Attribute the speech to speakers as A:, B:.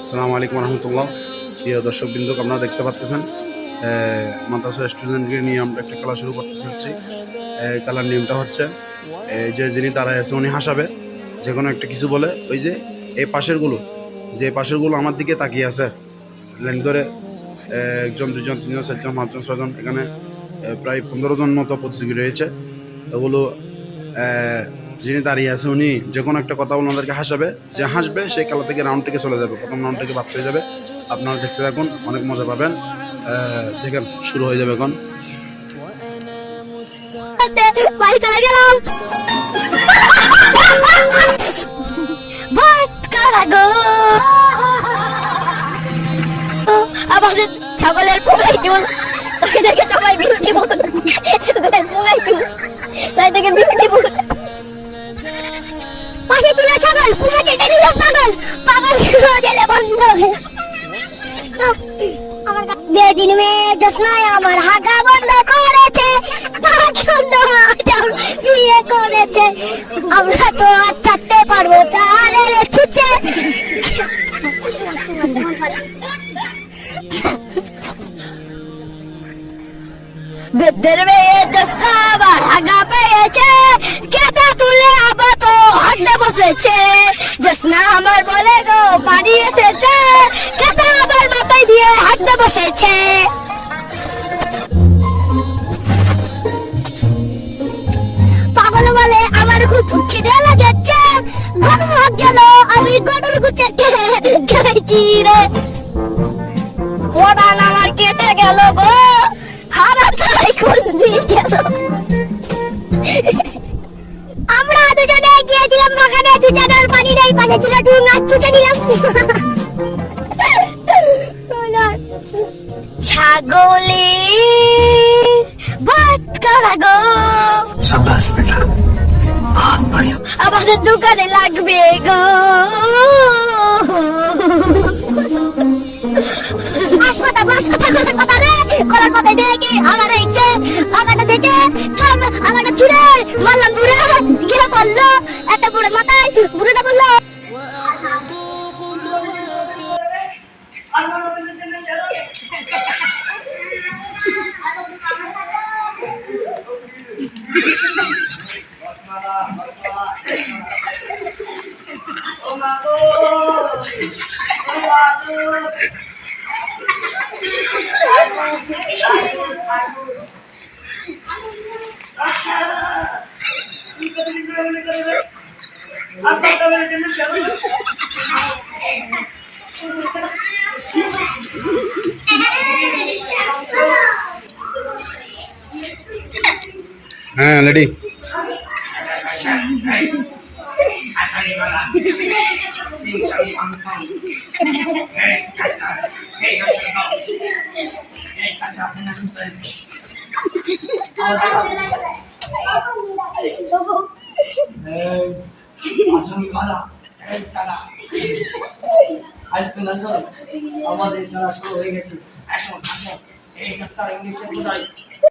A: আসসালামু আলাইকুম রহমতুল্লাহ। প্রিয় দর্শক বিন্দু, আপনারা দেখতে পাচ্ছেন মাদ্রাসা স্টুডেন্টকে নিয়ে আমরা একটা খেলা শুরু করতে চাচ্ছি। খেলার নিয়মটা হচ্ছে যে যিনি দাঁড়ায় আছে উনি হাসাবে, যে কোনো একটা কিছু বলে ওই যে এই পাশেরগুলো আমার দিকে তাকিয়ে আছে লাইন ধরে, একজন দুজন তিনজন চারজন পাঁচজন ছয়জন, এখানে প্রায় 15 জন মতো প্রতিযোগী রয়েছে। ওগুলো যিনি দাঁড়িয়ে আছে উনি যে কোনো একটা কথা ওনাদেরকে হাসাবে, যে হাসবে সেই খেলা থেকে রাউন্ড থেকে চলে যাবে, প্রথম রাউন্ড থেকে বাদ হয়ে যাবে। আপনারা দেখতে থাকুন, অনেক মজা পাবেন। দেখেন শুরু হয়ে যাবে এখন।
B: আমাদের ছাগলের পোঙাই চুল, তাই দেখে সবাই বিউটিফুল। ছাগলের পোঙাই চুল, তাই দেখে বিউটিফুল। পাশে ছিল ছাগল, পোঙা চেটে দিল পাগল, পাগল গেলে বন্ধ হয়ে। বেদিন মেয়ে জোসনায় আমার হাগা বন্ধ করেছে, বিয়ে করেছে। আমরা তো আর চাটতে পারবো তারে ছুচে। বেদের মেয়ে জোসনা আবার হাগা পেয়েছে, কেটা তুলে আবার তো হাঁটতে বসেছে। জোসনা আমার বলে গো পানি এসেছে, কেটা আবার মাথায় দিয়ে হাঁটতে বসেছে। পাগল বলে আমার খুব খিদে লেগেছে, ঘর ভাগ গেল আমি গরুর গুছে খেয়েছি রে। পড়ান আমার কেটে গেল গো, হারাতাই খোঁজ দিয়ে গেল। আমরা দুজনে গিয়েছিলাম বাগানে চুচানোর পানি নেই, পাশে ছিল ডুঙা, চুচে নিলাম। ছাগলে বাট করা গো,
C: शाबाश बेटा, बहुत बढ़िया।
B: আমাদের দোকানে লাগবে গো। কলার পাতায় দেখি আগাটা ইচ্ছে, আগাটা দেখে সব আগাটা ছুড়ে মারলাম দূরে, গিয়ে পড়লো একটা বুড়ে মাথায়, বুড়েটা বললো
A: হ্যাঁ লেডি।
C: আমাদের দ্বারা শুরু হয়ে গেছে। আসুন আসুন, এই ইংলিশ